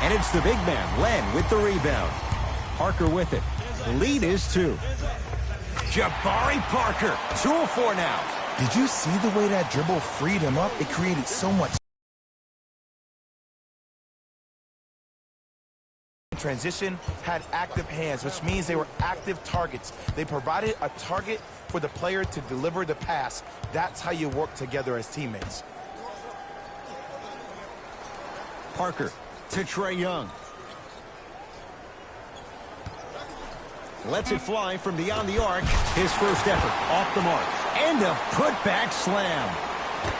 And it's the big man, Len, with the rebound. Parker with it. The lead is 2. Jabari Parker, 2-of-4 now. Did you see the way that dribble freed him up? It created so much transition, had active hands, which means they were active targets. They provided a target for the player to deliver the pass. That's how you work together as teammates. Parker to Trae Young. Lets it fly from beyond the arc. His first effort off the mark. And a putback slam.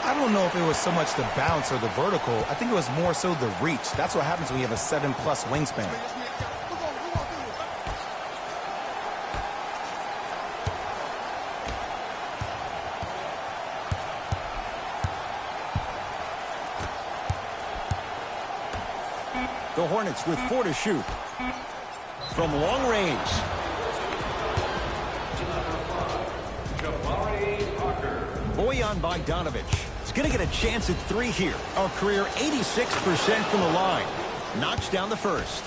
I don't know if it was so much the bounce or the vertical. I think it was more so the reach. That's what happens when you have a 7+ wingspan. The Hornets with 4 to shoot. From long range. Bojan Bogdanović is going to get a chance at 3 here. A career 86% from the line. Knocks down the first.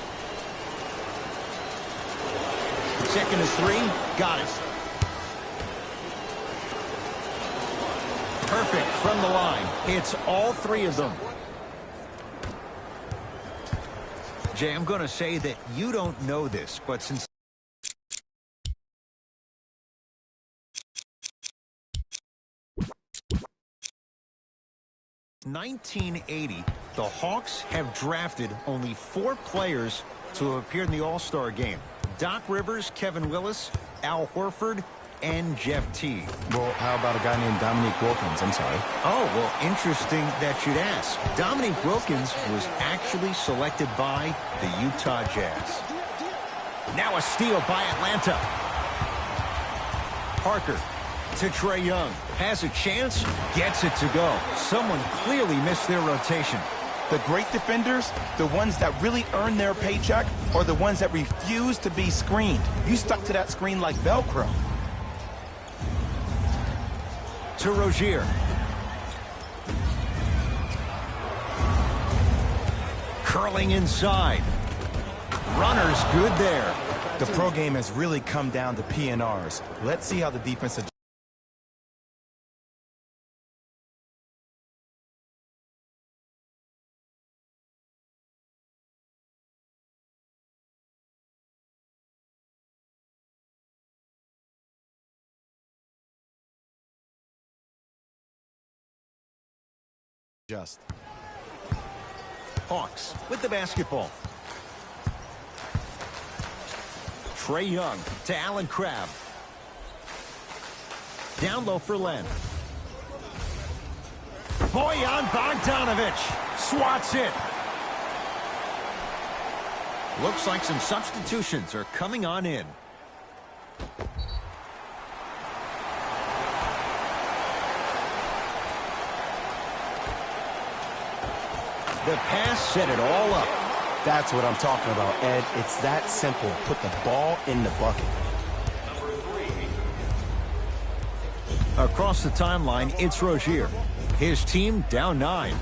Second is 3. Got it. Perfect from the line. It's all 3 of them. Jay, I'm going to say that you don't know this, but since 1980, the Hawks have drafted only 4 players to have appeared in the All-Star game. Doc Rivers, Kevin Willis, Al Horford, and Jeff Teague. Well, how about a guy named Dominique Wilkins? I'm sorry. Oh, well, interesting that you'd ask. Dominique Wilkins was actually selected by the Utah Jazz. Now a steal by Atlanta. Parker to Trae Young. Has a chance, gets it to go. Someone clearly missed their rotation. The great defenders, the ones that really earn their paycheck, are the ones that refuse to be screened. You stuck to that screen like Velcro. To Rozier. Curling inside. Runner's good there. The pro game has really come down to PNRs. Let's see how the defense adjust. Hawks with the basketball. Trae Young to Allen Crabbe. Down low for Len. Bojan Bogdanović swats it. Looks like some substitutions are coming on in. The pass set it all up. That's what I'm talking about, Ed. It's that simple. Put the ball in the bucket. Across the timeline, it's Rozier. His team down 9.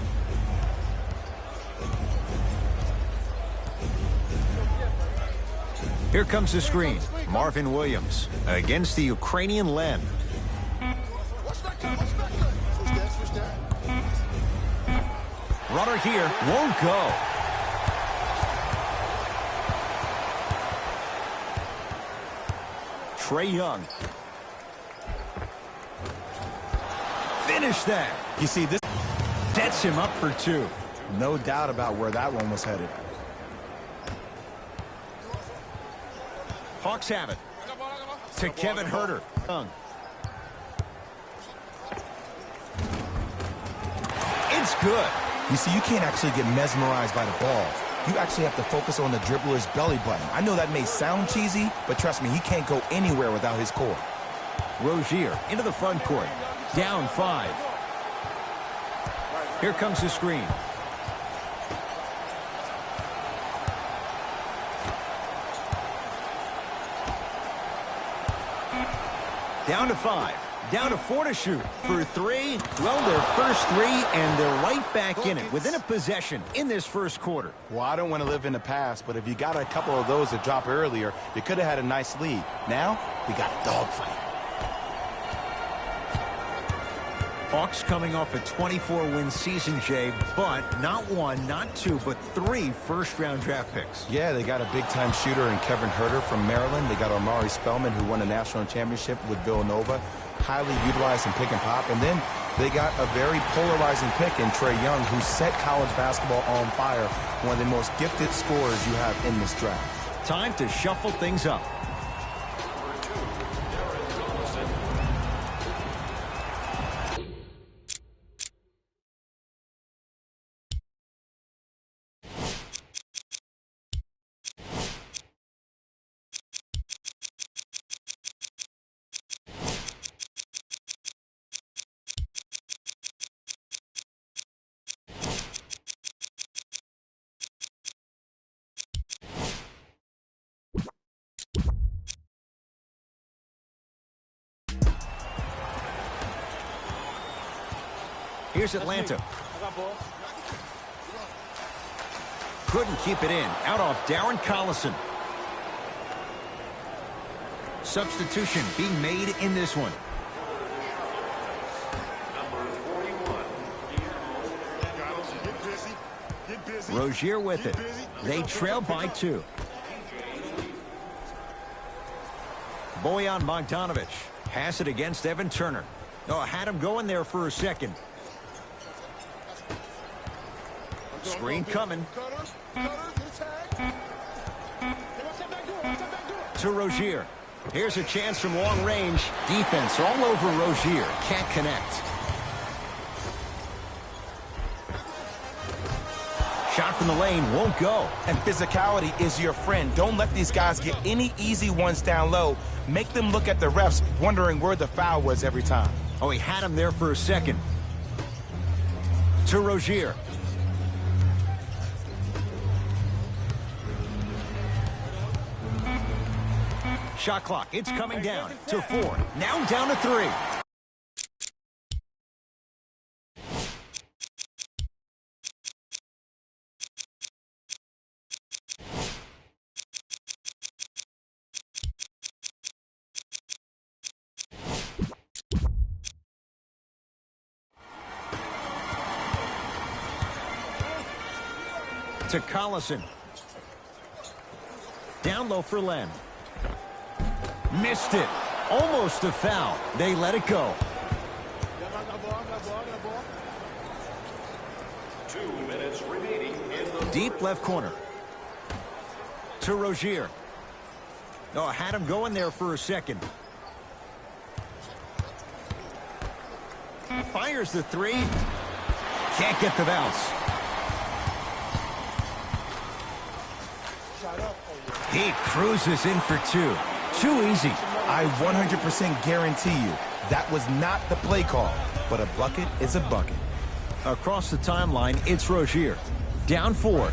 Here comes the screen. Marvin Williams against the Ukrainian Len. Runner here won't go. Trae Young. Finish that. You see, this sets him up for 2. No doubt about where that one was headed. Hawks have it. To Kevin Huerter. Young. It's good. You see, you can't actually get mesmerized by the ball. You actually have to focus on the dribbler's belly button. I know that may sound cheesy, but trust me, he can't go anywhere without his core. Rozier into the front court. Down 5. Here comes the screen. Down to 5. Down to 4 to shoot. For 3, well, their first 3, and they're right back in it, within a possession in this first quarter. Well, I don't want to live in the past, but if you got a couple of those to drop earlier, you could have had a nice lead. Now, we got a dogfight. Hawks coming off a 24-win season, Jay, but not 1, not 2, but 3 first-round draft picks. Yeah, they got a big-time shooter in Kevin Huerter from Maryland. They got Omari Spellman, who won a national championship with Villanova, highly utilized in pick and pop. And then they got a very polarizing pick in Trae Young, who set college basketball on fire, one of the most gifted scorers you have in this draft. Time to shuffle things up. Here's Atlanta. Couldn't keep it in. Out off Darren Collison. Substitution being made in this one. Rozier with it. They trail by 2. Bojan Bogdanovic has it against Evan Turner. Oh, had him going there for a second. Screen coming. To Rozier. Here's a chance from long range. Defense all over Rozier. Can't connect. Shot from the lane won't go. And physicality is your friend. Don't let these guys get any easy ones down low. Make them look at the refs, wondering where the foul was every time. Oh, he had him there for a second. To Rozier. Shot clock, it's coming down to 4. Now down to 3. To Collison. Down low for Len. Missed it. Almost a foul. They let it go. 2 minutes remaining in the Deep left corner. To Rozier. Oh, had him going there for a second. Fires the 3. Can't get the bounce. He cruises in for 2. Too easy. I 100% guarantee you that was not the play call, but a bucket is a bucket. Across the timeline, it's Rozier. Down 4.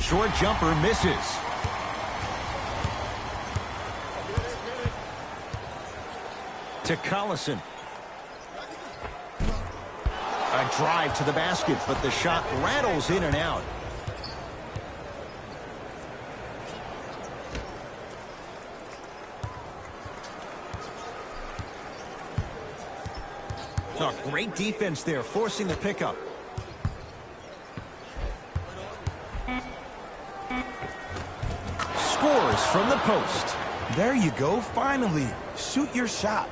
Short jumper misses. To Collison. A drive to the basket, but the shot rattles in and out. Oh, great defense there, forcing the pickup. Scores from the post. There you go, finally. Shoot your shot.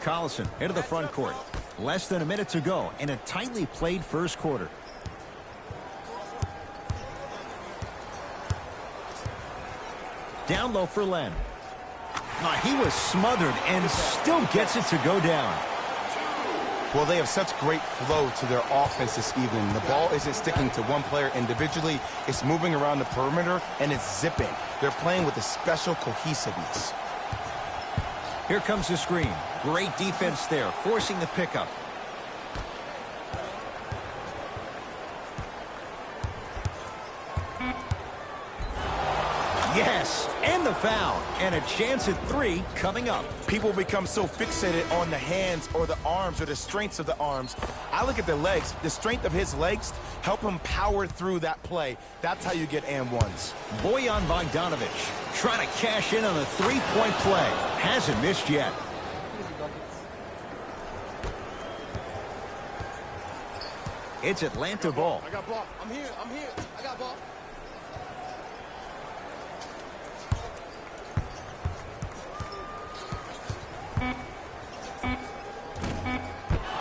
Collison into the front court. Less than a minute to go in a tightly played first quarter. Down low for Len. He was smothered and still gets it to go down. Well, they have such great flow to their offense this evening. The ball isn't sticking to one player individually. It's moving around the perimeter, and it's zipping. They're playing with a special cohesiveness. Here comes the screen. Great defense there, forcing the pickup. And the foul. And a chance at 3 coming up. People become so fixated on the hands or the arms or the strengths of the arms. I look at the legs. The strength of his legs help him power through that play. That's how you get and ones. Bojan Bogdanovic trying to cash in on a 3-point play. Hasn't missed yet. It's Atlanta ball. I got ball. I'm here. I got ball.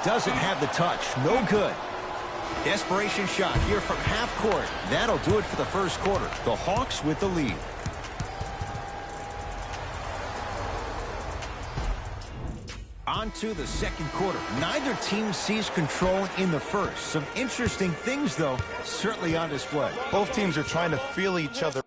Doesn't have the touch. No good. Desperation shot here from half court. That'll do it for the first quarter. The Hawks with the lead. On to the second quarter. Neither team sees control in the first. Some interesting things, though, certainly on display. Both teams are trying to feel each other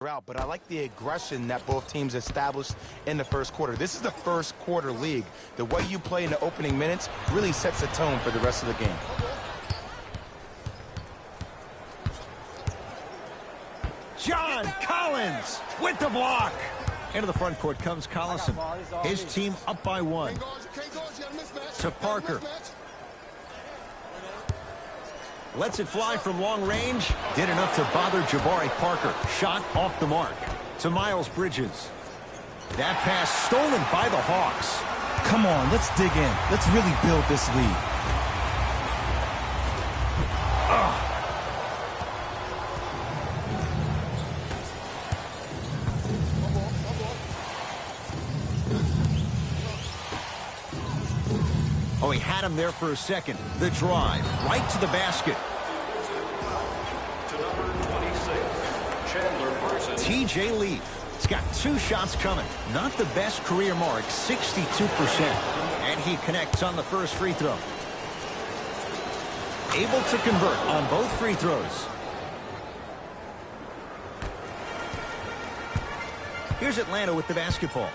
out, but I like the aggression that both teams established in the first quarter. This is the first quarter league. The way you play in the opening minutes really sets the tone for the rest of the game. John Collins with the block. Into the front court comes Collison. His team up by 1. To Parker. Lets it fly from long range. Did enough to bother Jabari Parker. Shot off the mark. To Miles Bridges. That pass stolen by the Hawks. Come on, let's dig in. Let's really build this lead. Oh, he had him there for a second. The drive, right to the basket. To number 26, Chandler Parsons. T.J. Leaf. He's got 2 shots coming. Not the best career mark, 62%. And he connects on the first free throw. Able to convert on both free throws. Here's Atlanta with the basketball.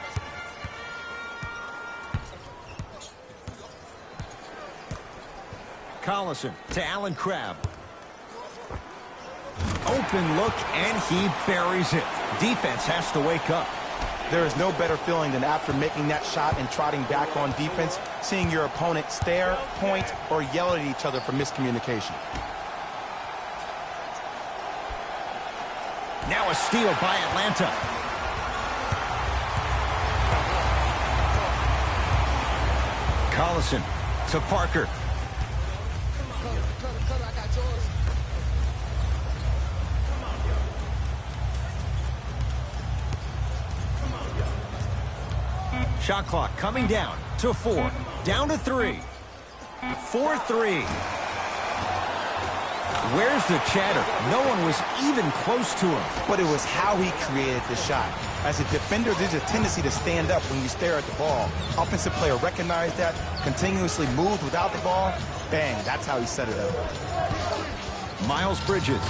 Collison to Allen Crabbe. Open look, and he buries it. Defense has to wake up. There is no better feeling than after making that shot and trotting back on defense, seeing your opponent stare, point, or yell at each other for miscommunication. Now a steal by Atlanta. Collison to Parker. Shot clock coming down to 4. Down to 3. 4-3. Where's the chatter? No one was even close to him. But it was how he created the shot. As a defender, there's a tendency to stand up when you stare at the ball. Offensive player recognized that, continuously moved without the ball. Bang, that's how he set it up. Miles Bridges.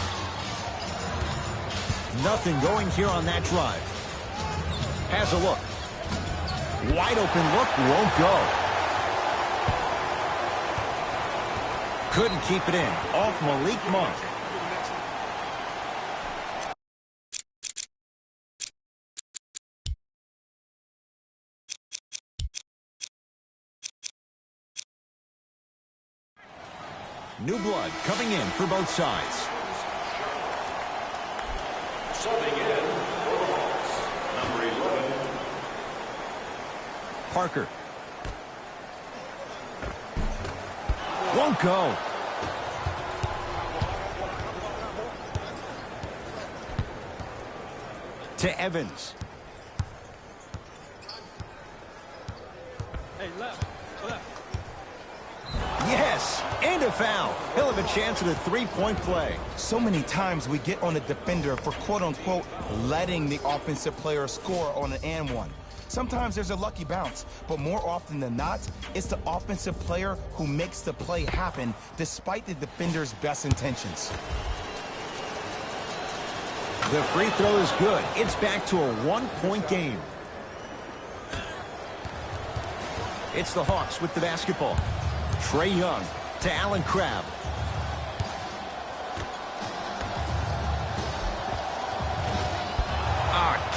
Nothing going here on that drive. Has a look. Wide open look, won't go. Couldn't keep it in. Off Malik Monk. New blood coming in for both sides. Subbing in for the Hawks, number 11. Parker. Won't go. To Evans. Hey, left. Yes, and a foul. He'll have a chance at a 3-point play. So many times we get on the defender for quote-unquote letting the offensive player score on an and one. Sometimes there's a lucky bounce, but more often than not, it's the offensive player who makes the play happen despite the defender's best intentions. The free throw is good. It's back to a 1-point game. It's the Hawks with the basketball. Trae Young to Allen Crabbe.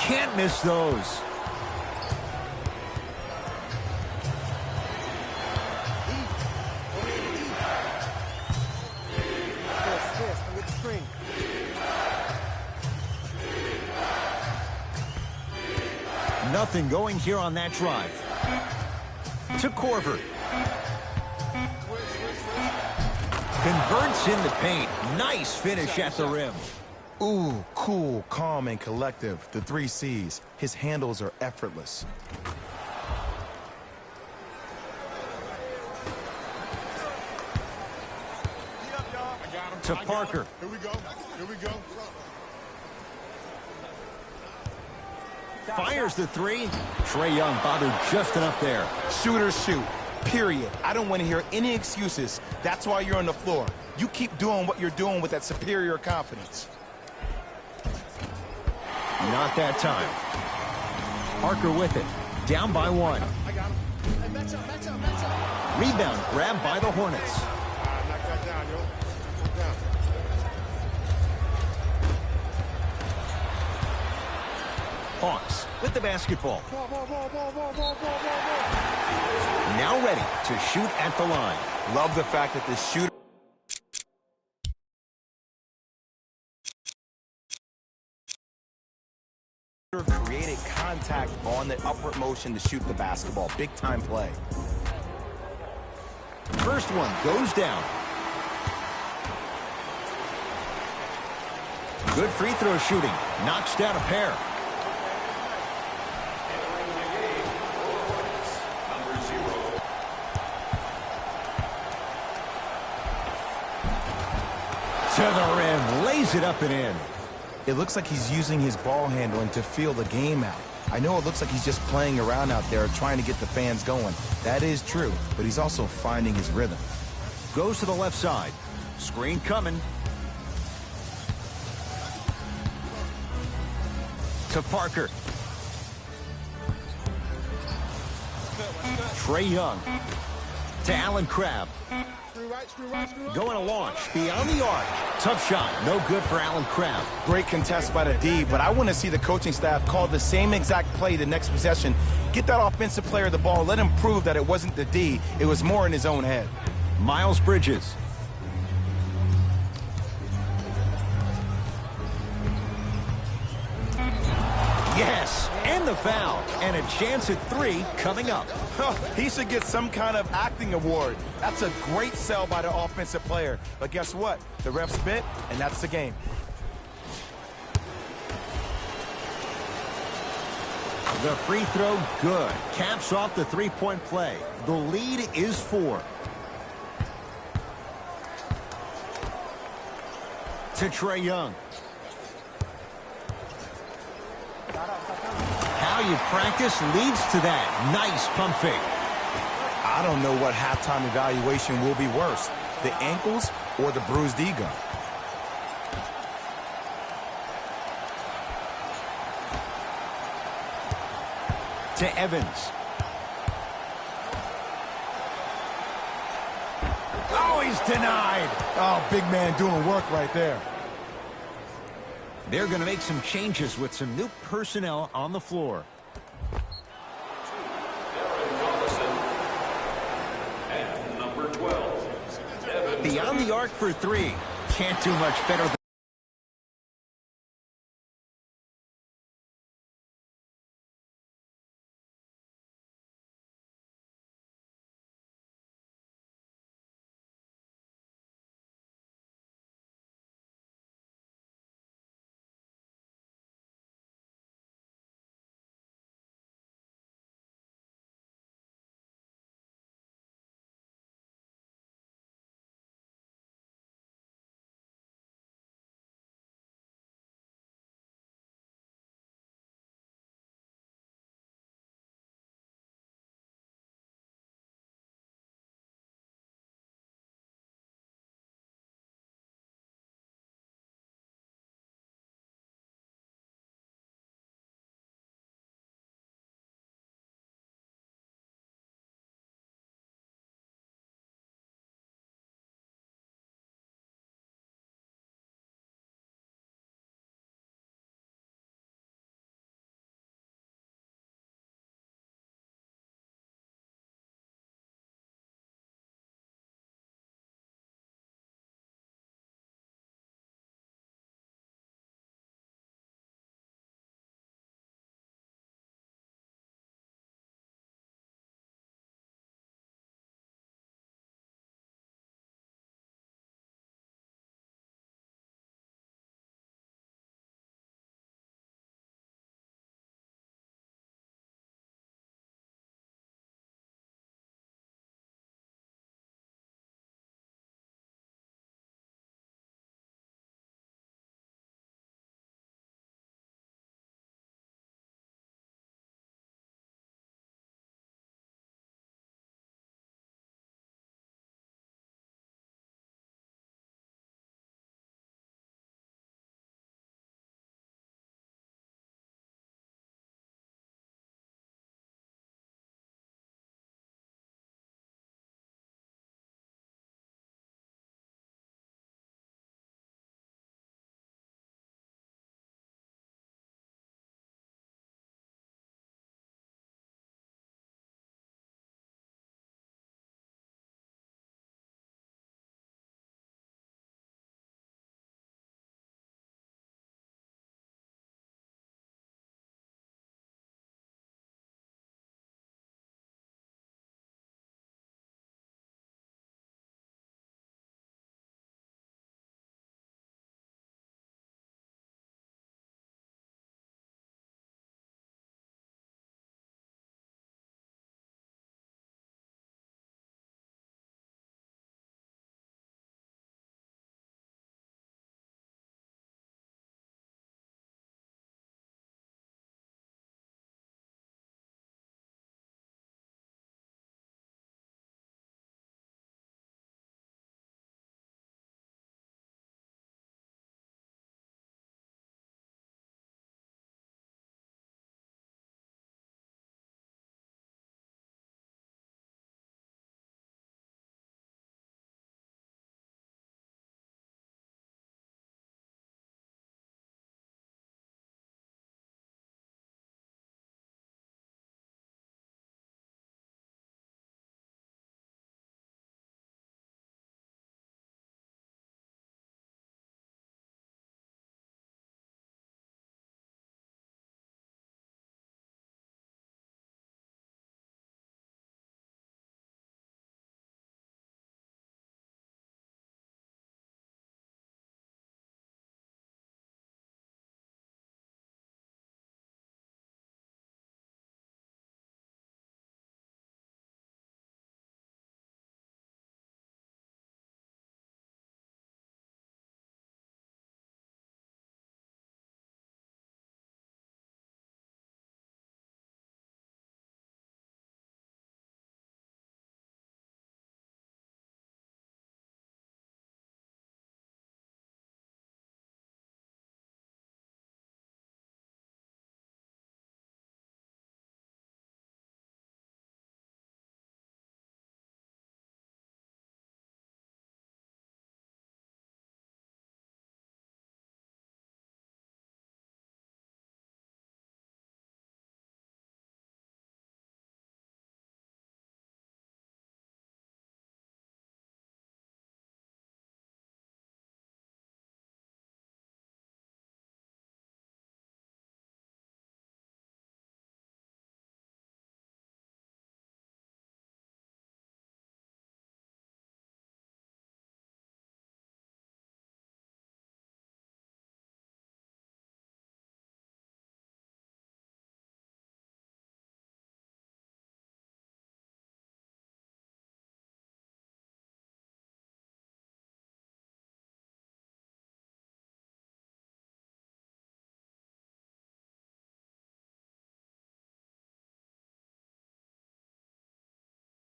Can't miss those. Nothing going here on that drive. To Corver. Converts in the paint. Nice finish at the rim. Ooh, cool, calm, and collective. The 3 C's. His handles are effortless. To Parker. Here we go. Here we go. Fires the 3. Trae Young bothered just enough there. Shooters shoot. Period. I don't want to hear any excuses. That's why you're on the floor. You keep doing what you're doing with that superior confidence. Not that time. Parker with it. Down by 1. I got him. Hey, match up, match up, match up. Rebound grabbed by the Hornets. Knock that down, yo. Knock down. Hawks with the basketball. Ball. Now ready to shoot at the line. Love the fact that the shooter created contact on the upward motion to shoot the basketball. Big time play. First one goes down. Good free throw shooting. Knocks down a pair. To the rim, lays it up and in. It looks like he's using his ball handling to feel the game out. I know it looks like he's just playing around out there trying to get the fans going. That is true, but he's also finding his rhythm. Goes to the left side. Screen coming. To Parker. Trae Young. To Allen Crabbe. Screw right. Going to launch beyond the arc. Tough shot. No good for Allen Crabbe. Great contest by the D, but I want to see the coaching staff call the same exact play the next possession. Get that offensive player the ball. Let him prove that it wasn't the D. It was more in his own head. Miles Bridges. Yes, and the foul. And a chance at 3 coming up. He should get some kind of acting award. That's a great sell by the offensive player. But guess what? The refs bit, and that's the game. The free throw, good. Caps off the three-point play. The lead is 4. To Trae Young. How you practice leads to that. Nice pump fake. I don't know what halftime evaluation will be worse, the ankles or the bruised ego. To Evans. Oh, he's denied. Oh, big man doing work right there. They're going to make some changes with some new personnel on the floor. And number 12. Beyond the arc for 3. Can't do much better than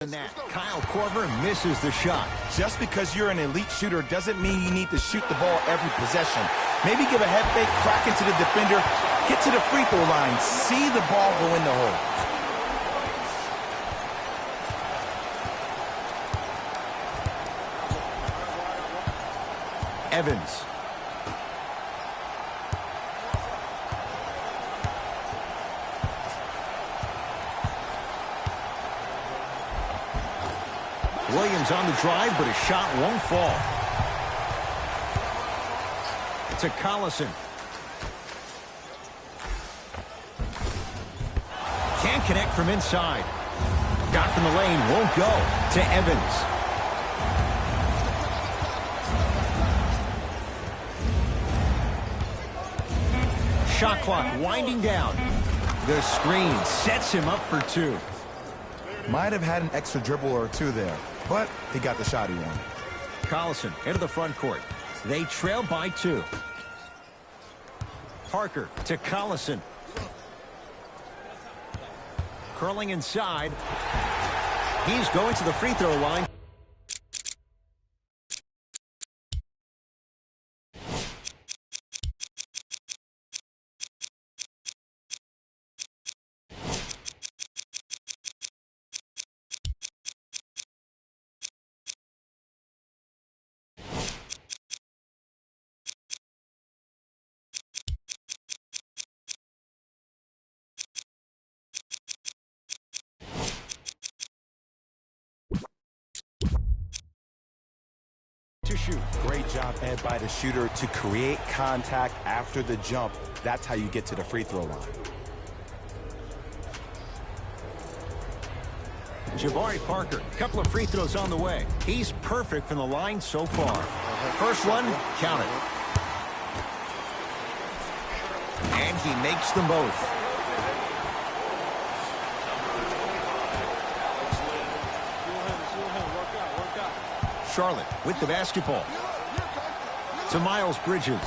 That. Kyle Korver misses the shot. Just because you're an elite shooter doesn't mean you need to shoot the ball every possession. Maybe give a head fake, crack into the defender, get to the free throw line, see the ball go in the hole. Evans. Williams on the drive, but his shot won't fall. To Collison. Can't connect from inside. Got from the lane, won't go. To Evans. Shot clock winding down. The screen sets him up for two. Might have had an extra dribble or two there, but he got the shot he wanted. Collison into the front court. They trail by 2. Parker to Collison. Curling inside. He's going to the free throw line. To shoot. Great job, Ed, by the shooter to create contact after the jump. That's how you get to the free throw line. Jabari Parker, couple of free throws on the way. He's perfect from the line so far. First one, count it. And he makes them both. Charlotte with the basketball. To Miles Bridges.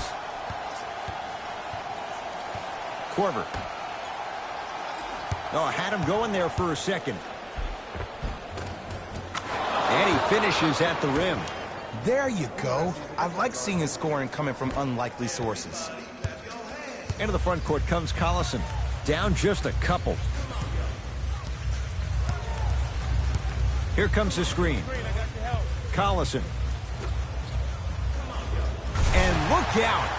Korver. Oh, had him going there for a second. And he finishes at the rim. There you go. I like seeing his scoring coming from unlikely sources. Into the front court comes Collison. Down just a couple. Here comes the screen. Collison. And look out.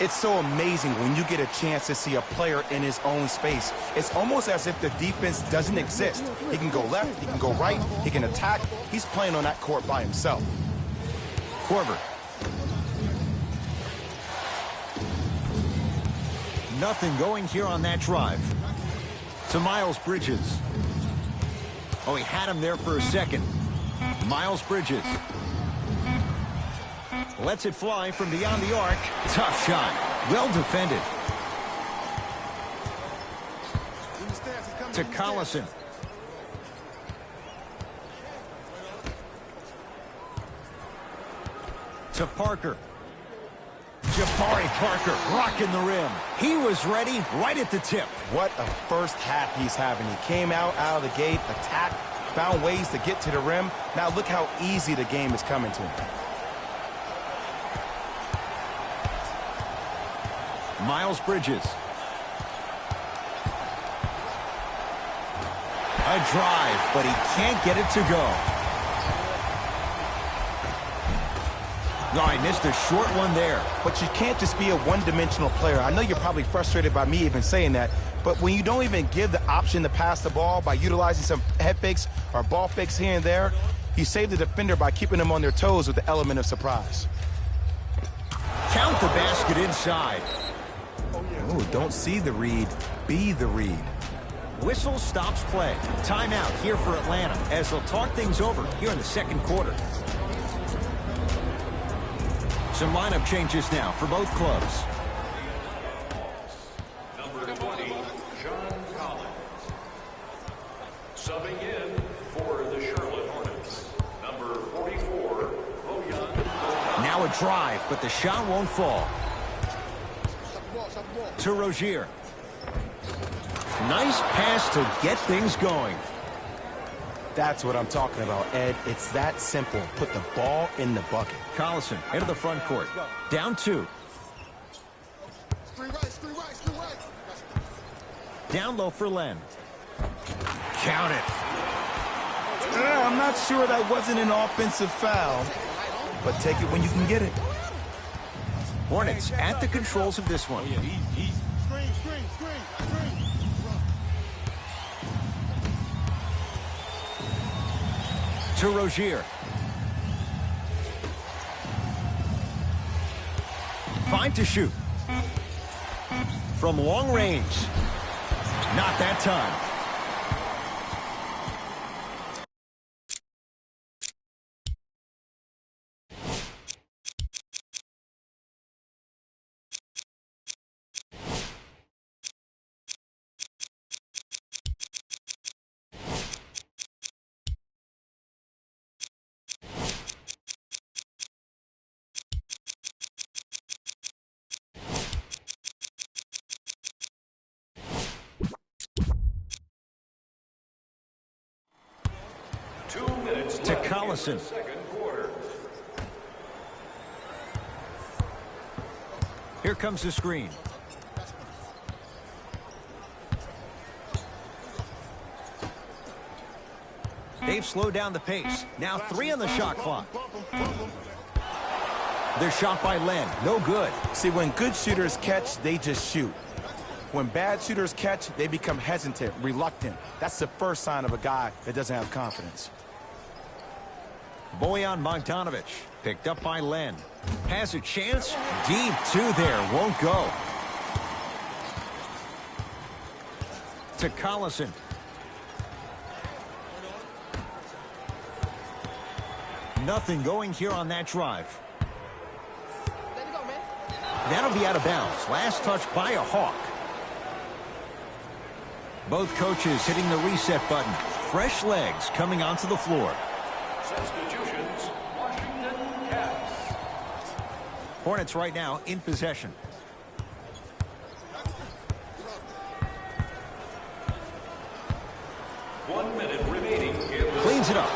It's so amazing when you get a chance to see a player in his own space. It's almost as if the defense doesn't exist. He can go left, he can go right, he can attack. He's playing on that court by himself. Korver. Nothing going here on that drive. To Miles Bridges. Oh, he had him there for a second. Miles Bridges. Lets it fly from beyond the arc. Tough shot. Well defended. To Collison. To Parker. Jabari Parker rocking the rim. He was ready right at the tip. What a first half he's having. He came out of the gate, attacked, found ways to get to the rim. Now look how easy the game is coming to him. Miles Bridges. A drive, but he can't get it to go. No, I missed a short one there. But you can't just be a one-dimensional player. I know you're probably frustrated by me even saying that, but when you don't even give the option to pass the ball by utilizing some head fakes or ball fakes here and there, you save the defender by keeping them on their toes with the element of surprise. Count the basket inside. Oh, don't see the read, be the read. Whistle stops play. Timeout here for Atlanta as they'll talk things over here in the second quarter. Some lineup changes now for both clubs. Number 20, John Collins. Subbing in for the Charlotte Hornets. Number 44, Bojan. Now a drive, but the shot won't fall. To Rozier. Nice pass to get things going. That's what I'm talking about, Ed. It's that simple. Put the ball in the bucket. Collison into the front court. Down 2. Screen right, screen right, screen right. Down low for Len. Count it. I'm not sure that wasn't an offensive foul, but take it when you can get it. Hornets at the controls of this one. Screen, screen, screen, screen. To Rozier. Fine to shoot. From long range. Not that time. To Collison. Here comes the screen. They've slowed down the pace. Now 3 on the shot clock. They're shot by Len. No good. See, when good shooters catch, they just shoot. When bad shooters catch, they become hesitant, reluctant. That's the first sign of a guy that doesn't have confidence. Bojan Bogdanovic picked up by Len. Has a chance. Deep 2 there. Won't go. To Collison. Nothing going here on that drive. That'll be out of bounds. Last touch by a Hawk. Both coaches hitting the reset button. Fresh legs coming onto the floor. Substitutions, Washington Cavs. Hornets right now in possession. One minute remaining. Cleans it up.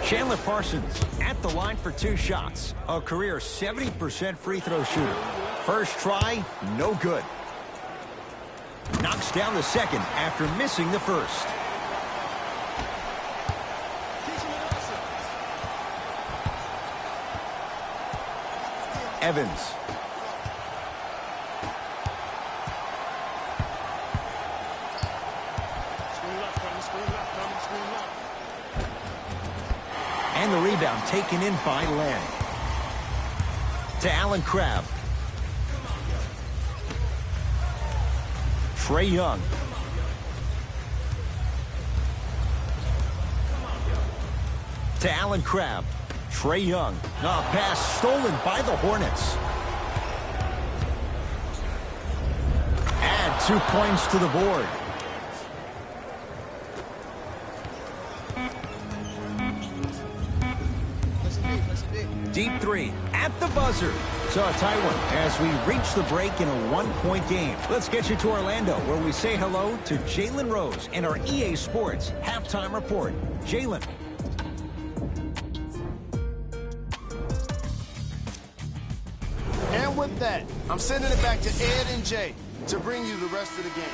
Chandler Parsons at the line for 2 shots. A career 70% free throw shooter. First try, no good. Knocks down the second after missing the first. Evans. And the rebound taken in by Len. To Allen Crabbe. Trae Young. To Allen Crabbe. Trae Young. A pass stolen by the Hornets. Add 2 points to the board. Deep 3 at the buzzer. So a tie one as we reach the break in a 1-point game. Let's get you to Orlando, where we say hello to Jalen Rose and our EA Sports halftime report. Jalen. And with that, I'm sending it back to Ed and Jay to bring you the rest of the game.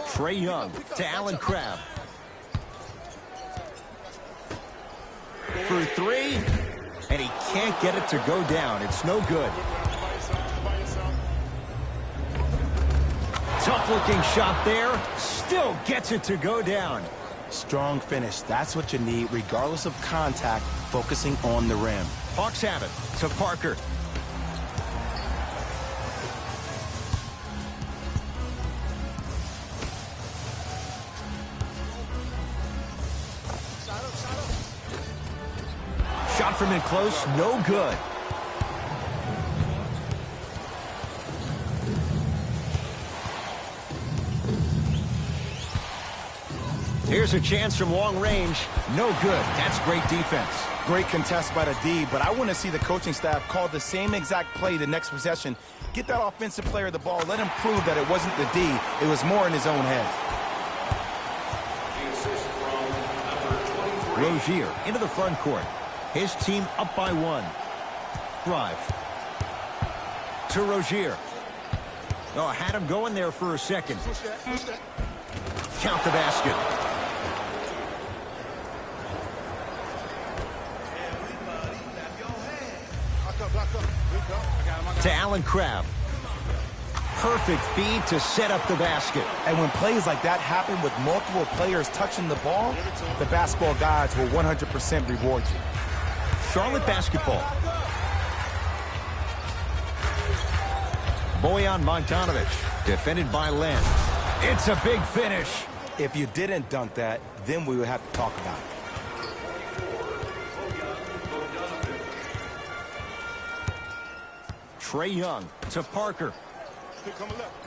Trae Young to Allen Crabbe. For 3, and he can't get it to go down. It's no good. Tough-looking shot there. Still gets it to go down. Strong finish. That's what you need, regardless of contact, focusing on the rim. Hawks have it to Parker. Shot from in close, no good. Here's a chance from long range. No good. That's great defense. Great contest by the D, but I want to see the coaching staff call the same exact play the next possession. Get that offensive player the ball. Let him prove that it wasn't the D. It was more in his own head. Rozier into the front court. His team up by 1. Drive. To Rozier. Oh, had him going there for a second. Push that, push that. Count the basket. Block up. To Al3ebfifa. Perfect feed to set up the basket. And when plays like that happen with multiple players touching the ball, the basketball gods will 100% reward you. Charlotte basketball. Bojan Bogdanovic, defended by Len. It's a big finish. If you didn't dunk that, then we would have to talk about it. Trae Young to Parker. Here coming left.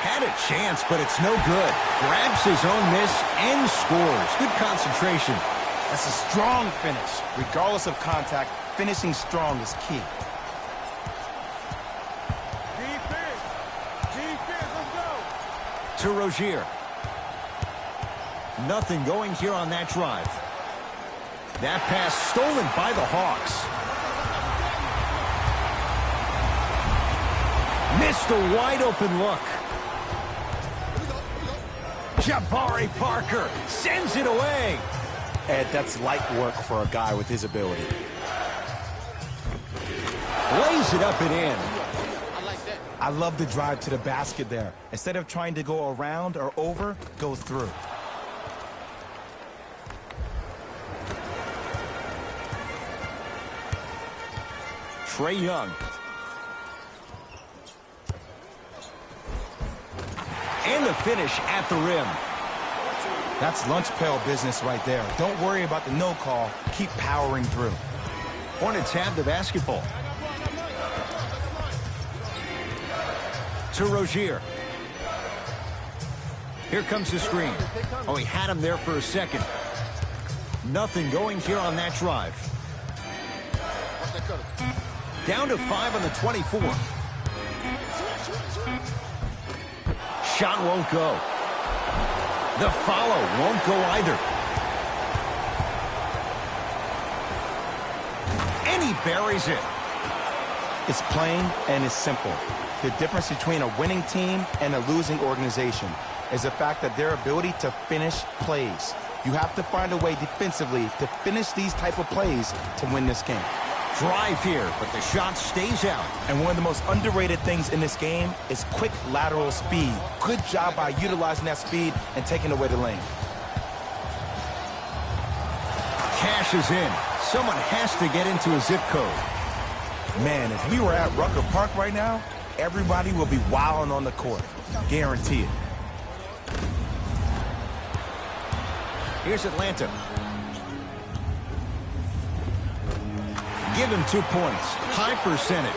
Had a chance, but it's no good. Grabs his own miss and scores. Good concentration. That's a strong finish. Regardless of contact, finishing strong is key. Defense, let's go. To Rozier. Nothing going here on that drive. That pass stolen by the Hawks. Missed a wide open look. Jabari Parker sends it away. Ed, that's light work for a guy with his ability. Lays it up and in. I love the drive to the basket there. Instead of trying to go around or over, go through. Trae Young. And the finish at the rim. That's lunch pail business right there. Don't worry about the no call. Keep powering through. Hornets have the basketball. To Rozier. Here comes the screen. Oh, he had him there for a second. Nothing going here on that drive. Down to 5 on the 24. Shot won't go. The follow won't go either. And he buries it. It's plain and it's simple. The difference between a winning team and a losing organization is the fact that their ability to finish plays. You have to find a way defensively to finish these type of plays to win this game. Drive here, but the shot stays out. And one of the most underrated things in this game is quick lateral speed. Good job by utilizing that speed and taking away the lane. Cash is in. Someone has to get into a zip code. Man, if we were at Rucker Park right now, everybody will be wilding on the court. Guarantee it. Here's Atlanta. Give him 2 points. High percentage.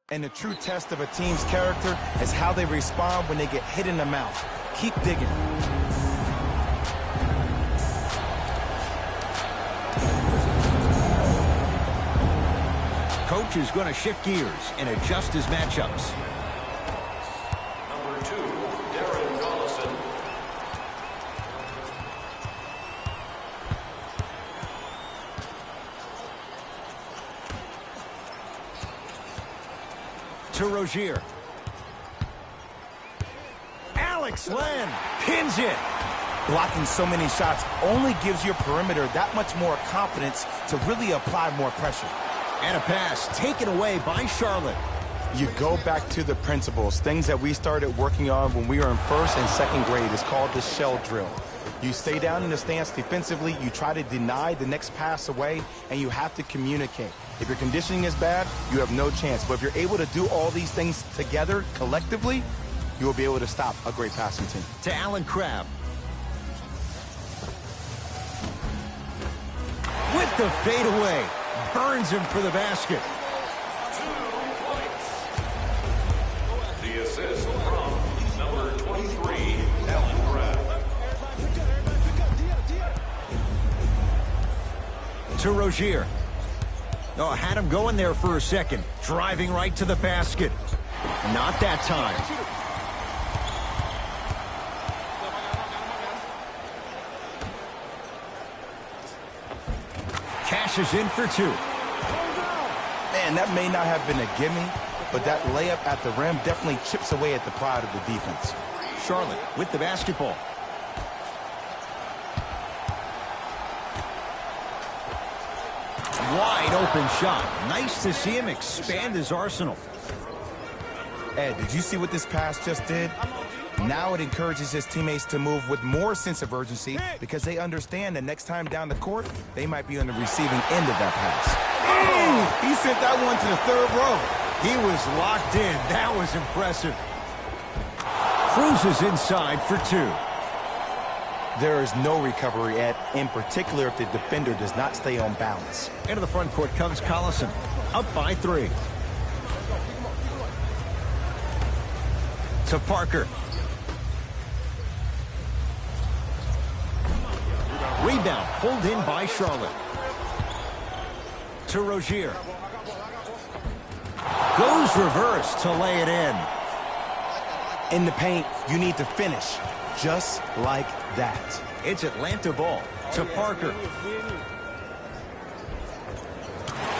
And the true test of a team's character is how they respond when they get hit in the mouth. Keep digging. Coach is going to shift gears and adjust his matchups. Number 2, Darren Collison. To Rozier. Alex Len pins it. Blocking so many shots only gives your perimeter that much more confidence to really apply more pressure. And a pass taken away by Charlotte. You go back to the principles, things that we started working on when we were in first and second grade. It's called the shell drill. You stay down in the stance defensively, you try to deny the next pass away, and you have to communicate. If your conditioning is bad, you have no chance. But if you're able to do all these things together, collectively, you will be able to stop a great passing team. To Al3ebfifa. With the fadeaway. Burns him for the basket. 2 points. To Rozier. Oh, had him going there for a second. Driving right to the basket. Not that time. Cashes in for two. Man, that may not have been a gimme, but that layup at the rim definitely chips away at the pride of the defense. Charlotte with the basketball. Wide open shot. Nice to see him expand his arsenal. Ed, did you see what this pass just did? Now it encourages his teammates to move with more sense of urgency because they understand that next time down the court, they might be on the receiving end of that pass. Oh, he sent that one to the third row. He was locked in. That was impressive. Cruises inside for two. There is no recovery, Ed, in particular if the defender does not stay on balance. Into the front court comes Collison. Up by three. To Parker. Rebound pulled in by Charlotte. To Rozier. Goes reverse to lay it in. In the paint, you need to finish just like that. It's Atlanta ball. To Parker.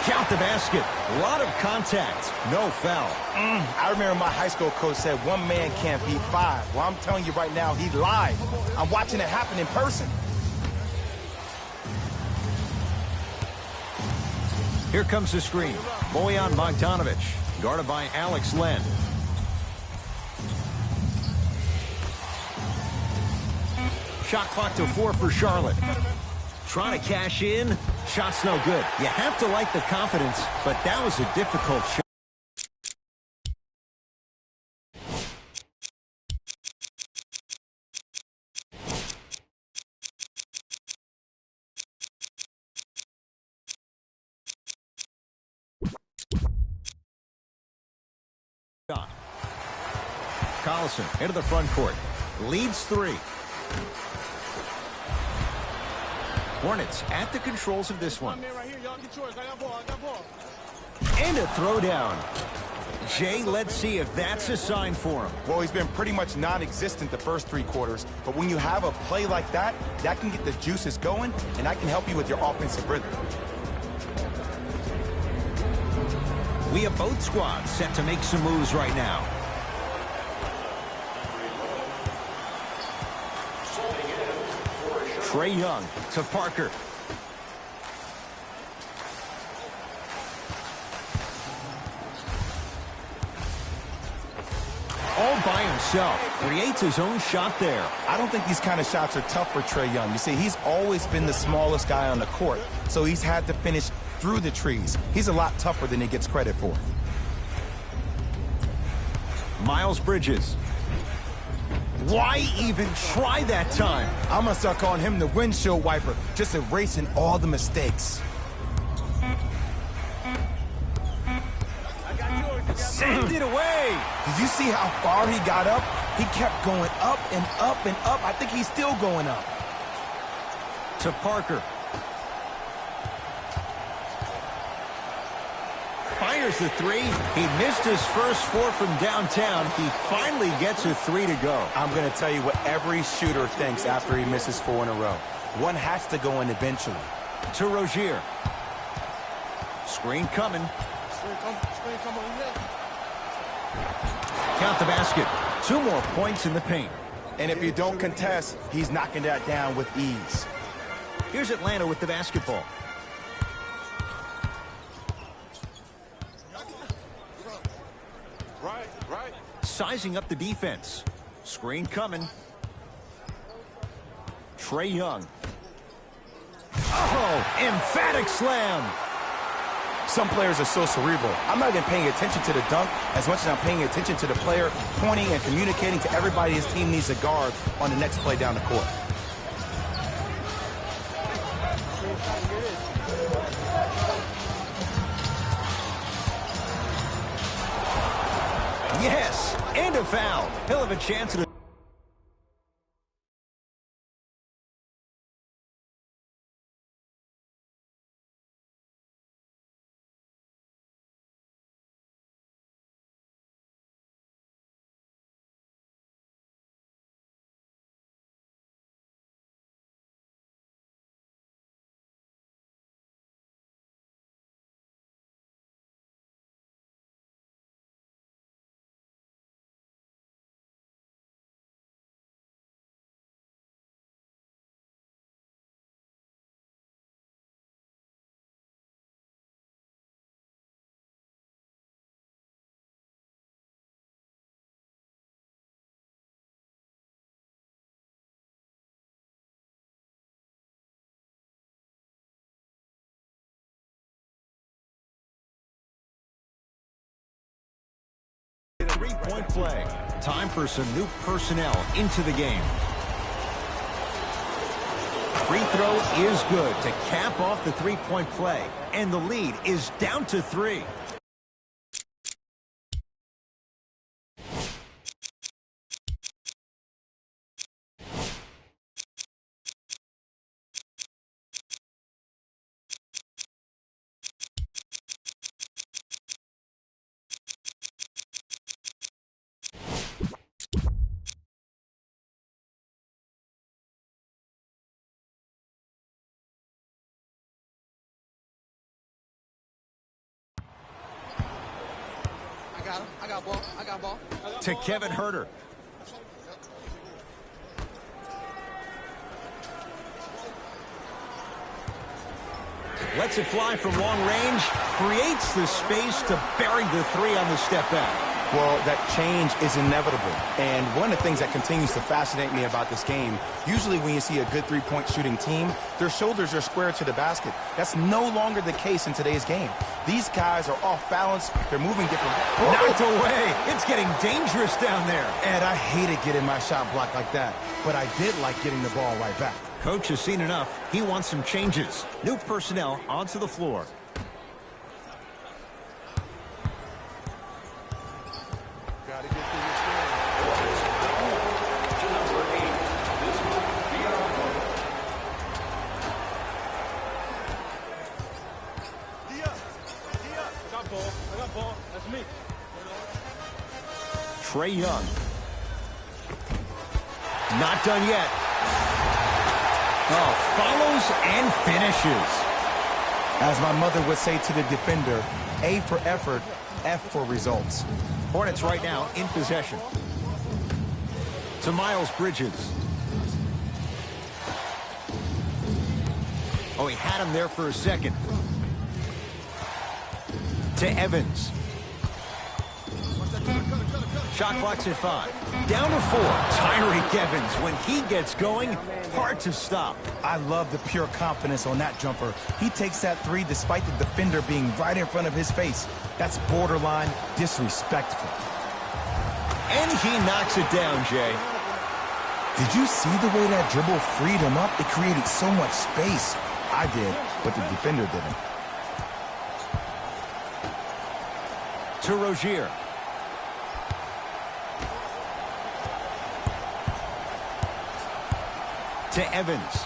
Count the basket. A lot of contact. No foul. I remember my high school coach said one man can't beat five. Well, I'm telling you right now, he lied. I'm watching it happen in person. Here comes the screen. Bojan Bogdanovic, guarded by Alex Len. Shot clock to 4 for Charlotte. Trying to cash in. Shot's no good. You have to like the confidence, but that was a difficult shot. Collison into the front court. Leads 3. Hornets at the controls of this one. And a throwdown. Jay, let's see if that's a sign for him. Well, he's been pretty much non-existent the first 3 quarters, but when you have a play like that, that can get the juices going, and that can help you with your offensive rhythm. We have both squads set to make some moves right now. Trae Young to Parker. All by himself. Creates his own shot there. I don't think these kind of shots are tough for Trae Young. You see, he's always been the smallest guy on the court, so he's had to finish through the trees. He's a lot tougher than he gets credit for. Miles Bridges. Why even try that time? I'm going to start calling him the windshield wiper, just erasing all the mistakes. Send it away. Did you see how far he got up? He kept going up and up and up. I think he's still going up. To Parker. Fires the 3. He missed his first 4 from downtown. He finally gets a 3 to go. I'm going to tell you what every shooter thinks after he misses 4 in a row. One has to go in eventually. To Rozier. Screen coming. Count the basket. 2 more points in the paint. And if you don't contest, he's knocking that down with ease. Here's Atlanta with the basketball. Right. Sizing up the defense. Screen coming. Trae Young. Oh, emphatic slam. Some players are so cerebral. I'm not even paying attention to the dunk as much as I'm paying attention to the player pointing and communicating to everybody his team needs a guard on the next play down the court. Yes, and a foul. He'll have a chance at a three-point play. Time for some new personnel into the game. Free throw is good to cap off the three-point play. And the lead is down to 3. I got ball. I got ball. To Kevin Herter. Lets it fly from long range. Creates the space to bury the 3 on the step back. Well, that change is inevitable. And one of the things that continues to fascinate me about this game, usually when you see a good three-point shooting team, their shoulders are square to the basket. That's no longer the case in today's game. These guys are off balance. They're moving different. Knocked away. It's getting dangerous down there. Ed, I hated getting my shot blocked like that, but I did like getting the ball right back. Coach has seen enough. He wants some changes. New personnel onto the floor. Trae Young. Not done yet. Oh, follows and finishes. As my mother would say to the defender, A for effort, F for results. Hornets right now in possession. To Miles Bridges. Oh, he had him there for a second. To Evans. Shot clock's at 5. Down to 4. Tyreek Evans, when he gets going, hard to stop. I love the pure confidence on that jumper. He takes that 3 despite the defender being right in front of his face. That's borderline disrespectful. And he knocks it down, Jay. Did you see the way that dribble freed him up? It created so much space. I did, but the defender didn't. To Rozier. To Evans.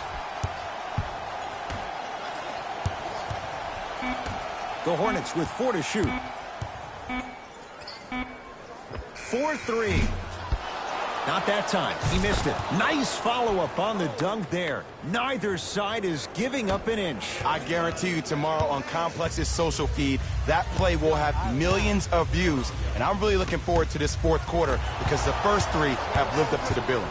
The Hornets with 4 to shoot. 4-3. Not that time. He missed it. Nice follow-up on the dunk there. Neither side is giving up an inch. I guarantee you tomorrow on Complex's social feed, that play will have millions of views. And I'm really looking forward to this fourth quarter because the first 3 have lived up to the billing.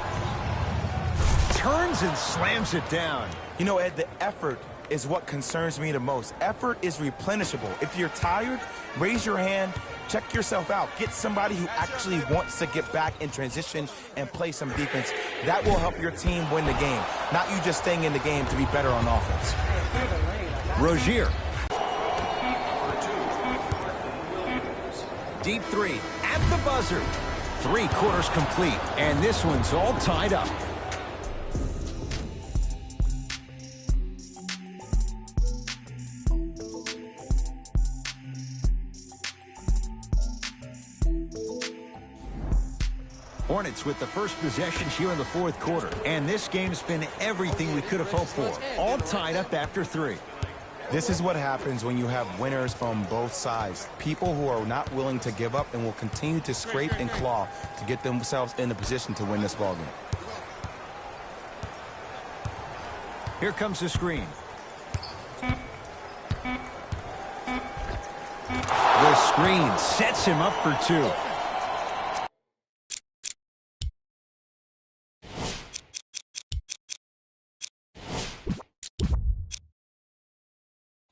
Turns and slams it down. You know, Ed, the effort is what concerns me the most. Effort is replenishable. If you're tired, raise your hand, check yourself out. Get somebody who actually wants to get back in transition and play some defense. That will help your team win the game, not you just staying in the game to be better on offense. Rozier. Deep 3 at the buzzer. 3 quarters complete, and this one's all tied up. Hornets with the first possession here in the fourth quarter. And this game's been everything we could have hoped for. All tied up after 3. This is what happens when you have winners on both sides. People who are not willing to give up and will continue to scrape and claw to get themselves in a position to win this ballgame. Here comes the screen. The screen sets him up for 2.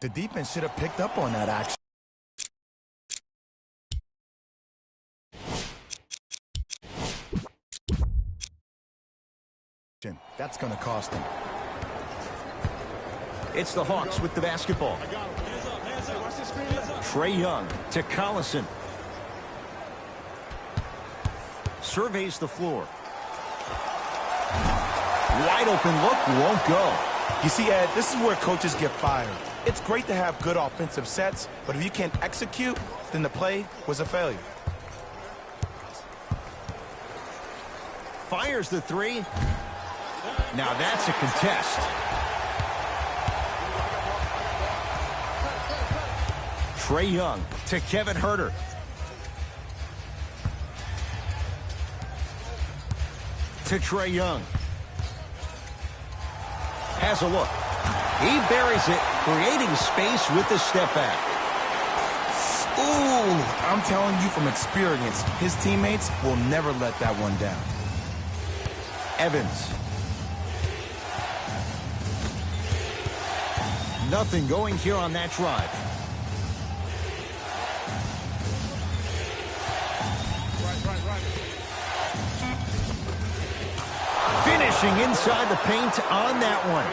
The defense should have picked up on that action. That's going to cost them. It's the Hawks with the basketball. Trae Young to Collison. surveys the floor. Wide open look, won't go. You see, Ed, this is where coaches get fired. It's great to have good offensive sets, but if you can't execute, then the play was a failure. Fires the three. Now that's a contest. Trae Young to Kevin Huerter. To Trae Young. Has a look. He buries it, creating space with the step back. Ooh, I'm telling you from experience, his teammates will never let that one down. Evans. Nothing going here on that drive. Finishing inside the paint on that one.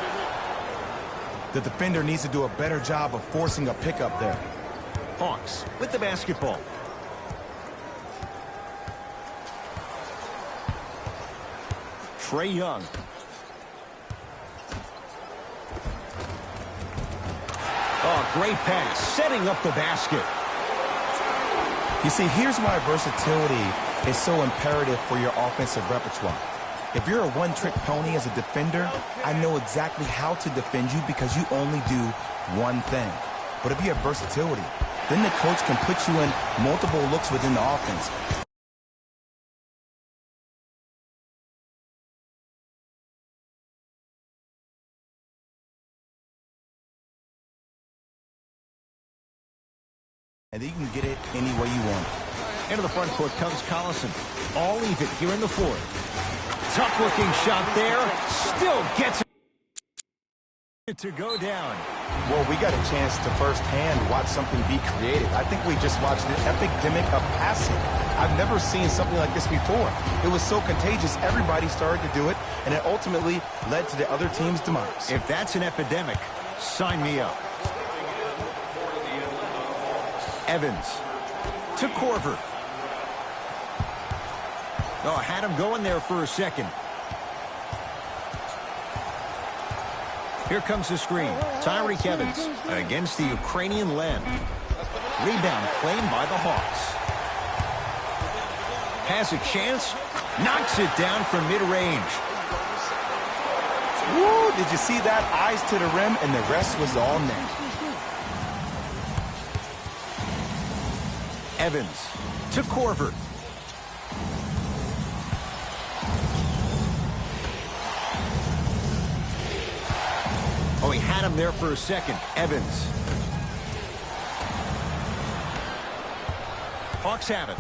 The defender needs to do a better job of forcing a pickup there. Hawks with the basketball. Trae Young. Oh, great pass, setting up the basket. You see, here's why versatility is so imperative for your offensive repertoire. If you're a one-trick pony as a defender, I know exactly how to defend you because you only do one thing. But if you have versatility, then the coach can put you in multiple looks within the offense. And then you can get it any way you want it. Into the front court comes Collison. All even here in the fourth. Tough-looking shot there. Still gets it to go down. Well, we got a chance to firsthand watch something be created. I think we just watched an epidemic of passing. I've never seen something like this before. It was so contagious, everybody started to do it, and it ultimately led to the other team's demise. If that's an epidemic, sign me up. Evans to Korver. Oh, had him going there for a second. Here comes the screen. Tyreek Evans against the Ukrainian Len. Rebound claimed by the Hawks. Has a chance. Knocks it down from mid-range. Woo! Did you see that? Eyes to the rim, and the rest was all net. Evans to Korver. Oh, he had him there for a second. Evans. Hawks have it.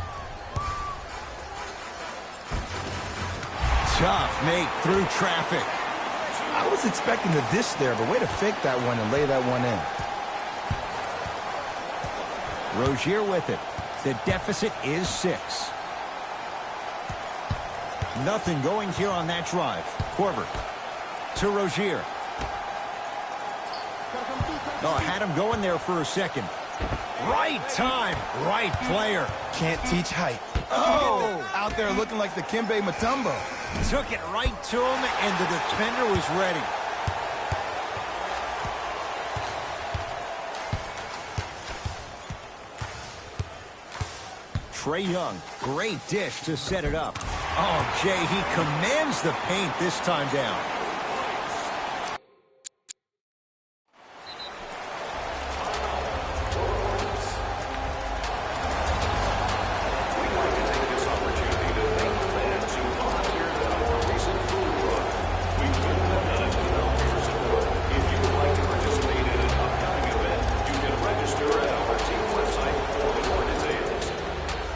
Tough make through traffic. I was expecting the dish there, but way to fake that one and lay that one in. Rozier with it. The deficit is 6. Nothing going here on that drive. Korver to Rozier. Oh, had him going there for a second. Right time, right player. Can't teach height. Oh, out there looking like the Kimbe Mutombo. Took it right to him, and the defender was ready. Trae Young, great dish to set it up. Oh, Jay, he commands the paint this time down.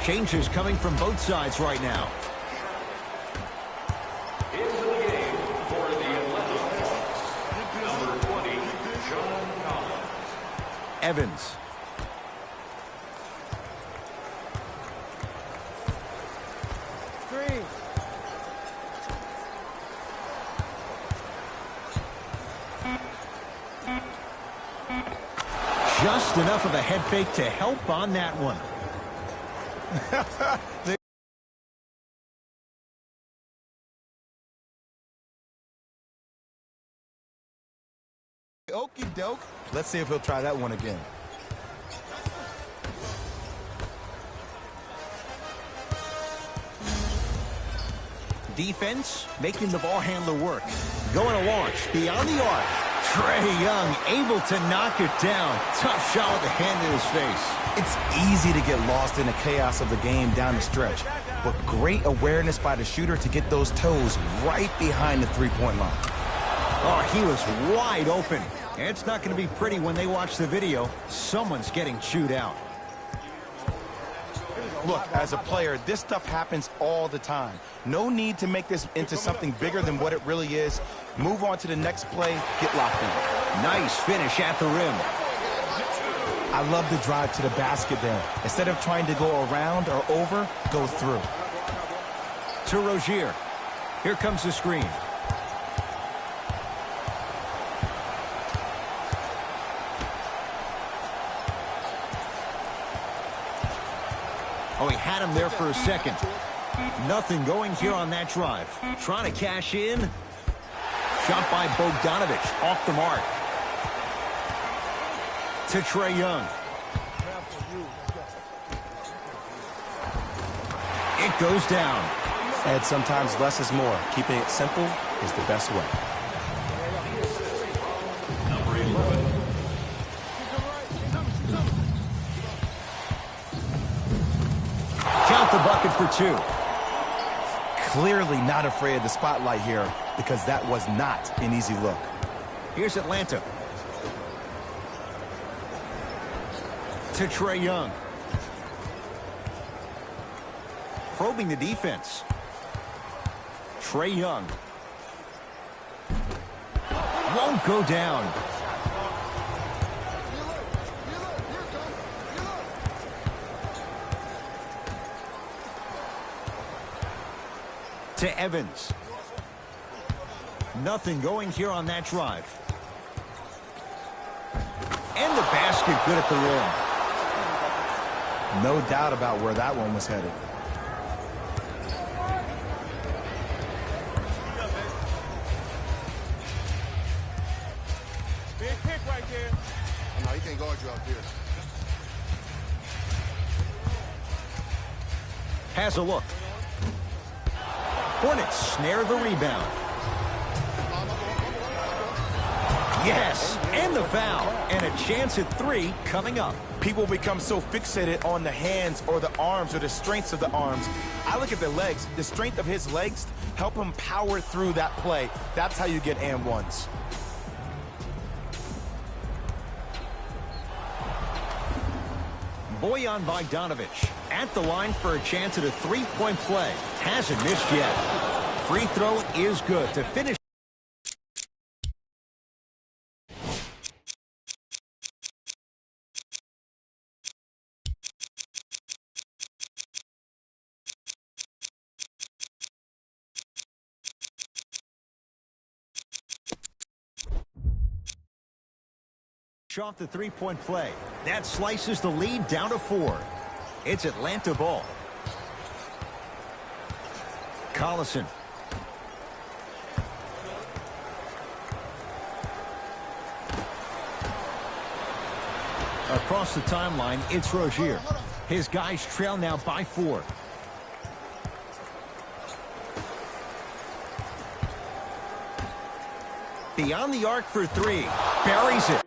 Changes coming from both sides right now. Into the game for the Atlanta Hawks, number 20, John Collins. Evans. Just enough of a head fake to help on that one. Okie doke. Let's see if he'll try that one again. Defense making the ball handler work. Going to launch beyond the arc. Trae Young able to knock it down. Tough shot with the hand in his face. It's easy to get lost in the chaos of the game down the stretch, but great awareness by the shooter to get those toes right behind the three-point line. Oh, he was wide open. It's not going to be pretty when they watch the video. Someone's getting chewed out. Look, as a player, this stuff happens all the time. No need to make this into something bigger than what it really is. Move on to the next play, get locked in. Nice finish at the rim. I love the drive to the basket there. Instead of trying to go around or over, go through. To Rozier. Here comes the screen. Oh, he had him there for a second. Nothing going here on that drive. Trying to cash in. Shot by Bogdanovich off the mark. To Trae Young. It goes down. And sometimes less is more. Keeping it simple is the best way. Number 11. Count the bucket for two. Clearly not afraid of the spotlight here because that was not an easy look. Here's Atlanta. To Trae Young. Probing the defense. Trae Young. Won't go down. To Evans. Nothing going here on that drive. And the basket good at the rim. No doubt about where that one was headed. Big pick right there. No, he can't guard you out there. Has a look. Hornets snare the rebound. Yes, and the foul. And a chance at three coming up. People become so fixated on the hands or the arms or the strengths of the arms. I look at the legs. The strength of his legs help him power through that play. That's how you get and ones. Bojan Bogdanovich at the line for a chance at a three-point play. Hasn't missed yet. Free throw is good to finish. Off the three-point play. That slices the lead down to 4. It's Atlanta ball. Collison. Across the timeline, it's Rozier. His guys trail now by 4. Beyond the arc for 3. Buries it.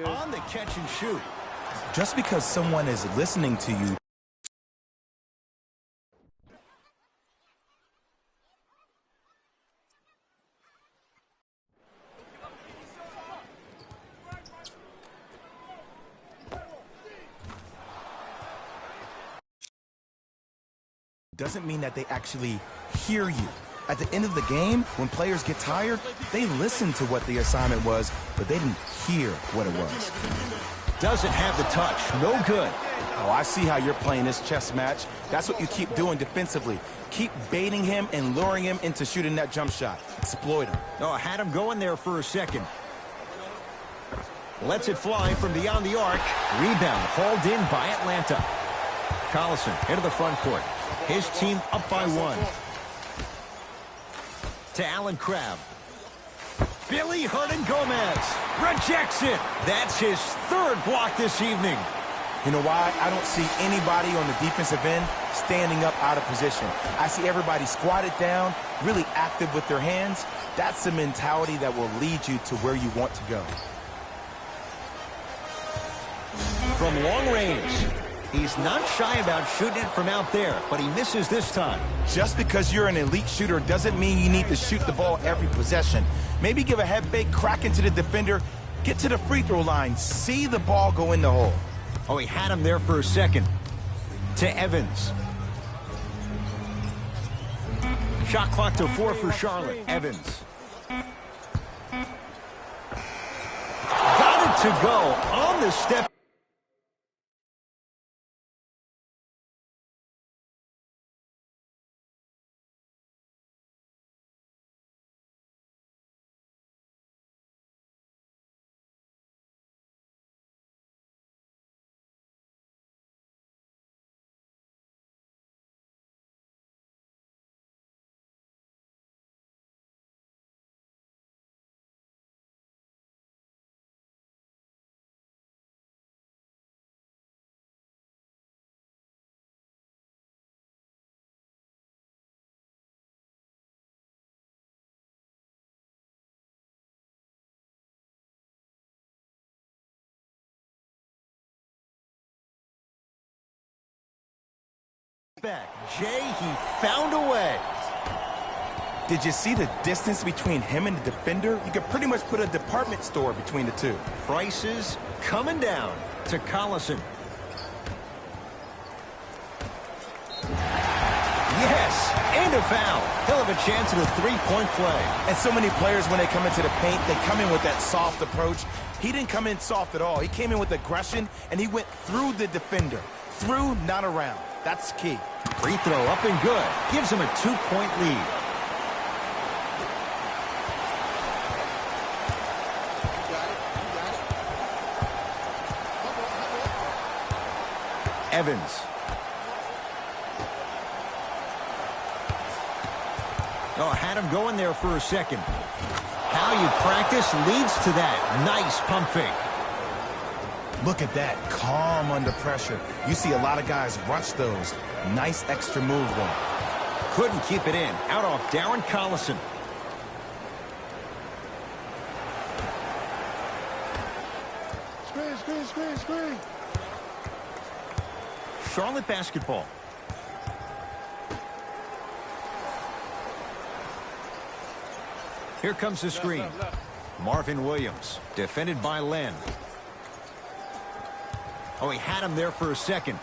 On the catch and shoot. Just because someone is listening to you doesn't mean that they actually hear you. At the end of the game, when players get tired, they listen to what the assignment was, but they didn't hear what it was. Doesn't have the touch. No good. Oh, I see how you're playing this chess match. That's what you keep doing defensively. Keep baiting him and luring him into shooting that jump shot. Exploit him. Oh, had him going there for a second. Lets it fly from beyond the arc. Rebound hauled in by Atlanta. Collison into the front court. His team up by 1. To Allen Crabbe. Billy Hernan-Gomez rejects it. That's his 3rd block this evening. You know why? I don't see anybody on the defensive end standing up out of position. I see everybody squatted down, really active with their hands. That's the mentality that will lead you to where you want to go. From long range, he's not shy about shooting it from out there, but he misses this time. Just because you're an elite shooter doesn't mean you need to shoot the ball every possession. Maybe give a head fake, crack into the defender, get to the free throw line, see the ball go in the hole. Oh, he had him there for a second. To Evans. Shot clock to 4 for Charlotte. Evans. Got it to go on the step. Back. Jay, he found a way. Did you see the distance between him and the defender? You could pretty much put a department store between the two. Prices coming down to Collison. Yes, and a foul. He'll have a chance at a 3-point play. And so many players, when they come into the paint, they come in with that soft approach. He didn't come in soft at all. He came in with aggression, and he went through the defender. Through, not around. That's key. Free throw up and good. Gives him a 2-point lead. Evans. Oh, had him going there for a second. How you practice leads to that. Nice pump fake. Look at that, calm under pressure. You see a lot of guys rush those. Nice extra move, though. Couldn't keep it in. Out off Darren Collison. Screen. Charlotte basketball. Here comes the screen. Marvin Williams, defended by Len. Oh, he had him there for a second.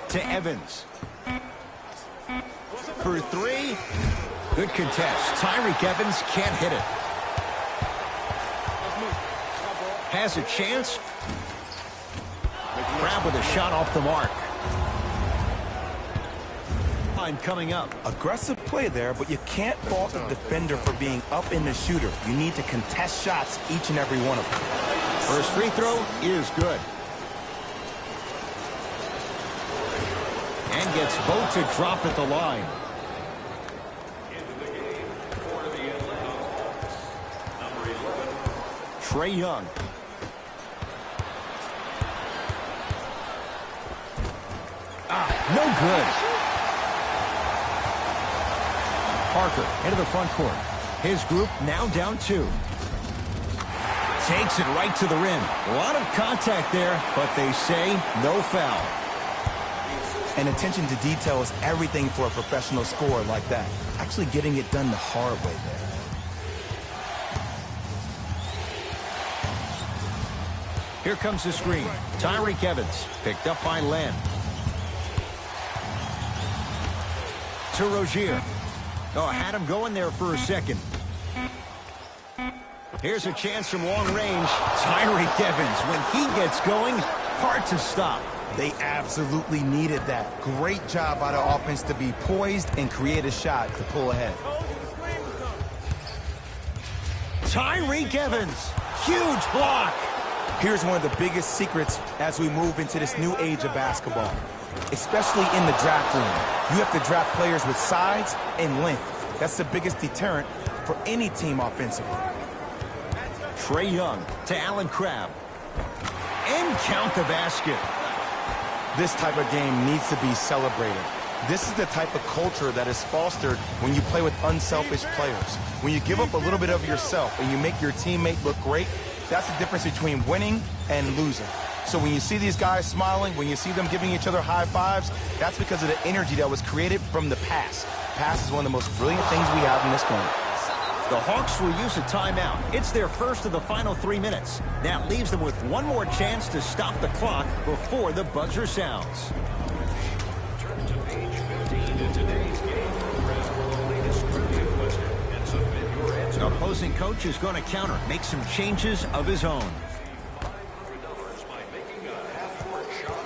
To Evans. For 3. Good contest. Tyreke Evans can't hit it. Has a chance. Crabbe with a shot off the mark. Line coming up. Aggressive play there, but you can't fault the defender for being up in the shooter. You need to contest shots, each and every one of them. First free throw is good. And gets both to drop at the line. Trae Young. No good. Parker into the front court. His group now down 2. Takes it right to the rim. A lot of contact there, but they say no foul. And attention to detail is everything for a professional scorer like that. Actually getting it done the hard way there. Here comes the screen. Tyreke Evans, picked up by Len. To Rozier. Oh, had him going there for a second. Here's a chance from long range. Tyreke Evans, when he gets going, hard to stop. They absolutely needed that. Great job by the offense to be poised and create a shot to pull ahead. Tyreke Evans, huge block. Here's one of the biggest secrets as we move into this new age of basketball, especially in the draft room. You have to draft players with size and length. That's the biggest deterrent for any team offensively. Trae Young to Allen Crabbe. And count the basket. This type of game needs to be celebrated. This is the type of culture that is fostered when you play with unselfish players. When you give up a little bit of yourself and you make your teammate look great, that's the difference between winning and losing. So when you see these guys smiling, when you see them giving each other high fives, that's because of the energy that was created from the pass. Pass is one of the most brilliant things we have in this game. The Hawks will use a timeout. It's their first of the final 3 minutes. That leaves them with one more chance to stop the clock before the buzzer sounds. Turn to page 15 in today's game. Press for the latest trivia question and submit your answer. The opposing coach is going to counter, make some changes of his own. $500 by making a half-court shot.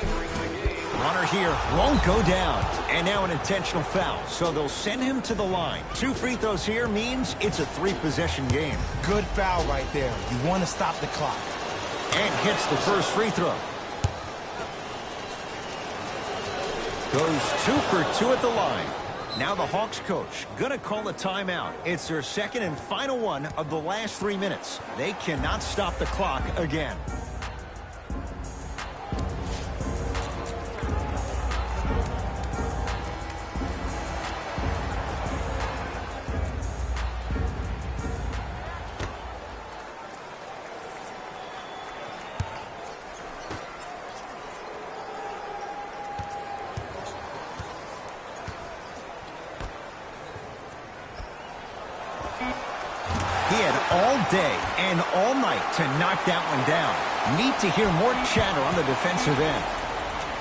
Entering the game. Runner here won't go down. And now an intentional foul, so they'll send him to the line. 2 free throws here means it's a 3-possession game. Good foul right there. You want to stop the clock. And hits the first free throw. Goes 2 for 2 at the line. Now the Hawks coach gonna call a timeout. It's their second and final one of the last 3 minutes. They cannot stop the clock again. He had all day and all night to knock that one down. Need to hear more chatter on the defensive end.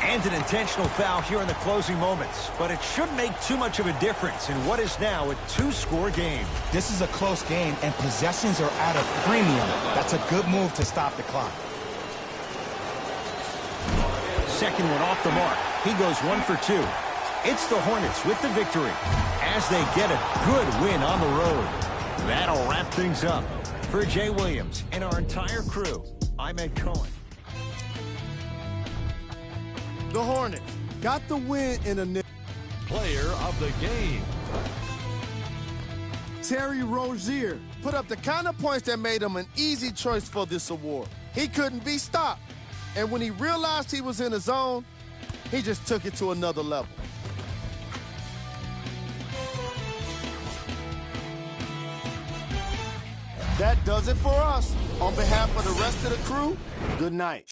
And an intentional foul here in the closing moments. But it shouldn't make too much of a difference in what is now a 2-score game. This is a close game, and possessions are at a premium. That's a good move to stop the clock. Second one off the mark. He goes 1 for 2. It's the Hornets with the victory as they get a good win on the road. That'll wrap things up. For Jay Williams and our entire crew, I'm Ed Cohen. The Hornets got the win in a... Player of the game. Terry Rozier put up the kind of points that made him an easy choice for this award. He couldn't be stopped. And when he realized he was in the zone, he just took it to another level. That does it for us. On behalf of the rest of the crew, good night.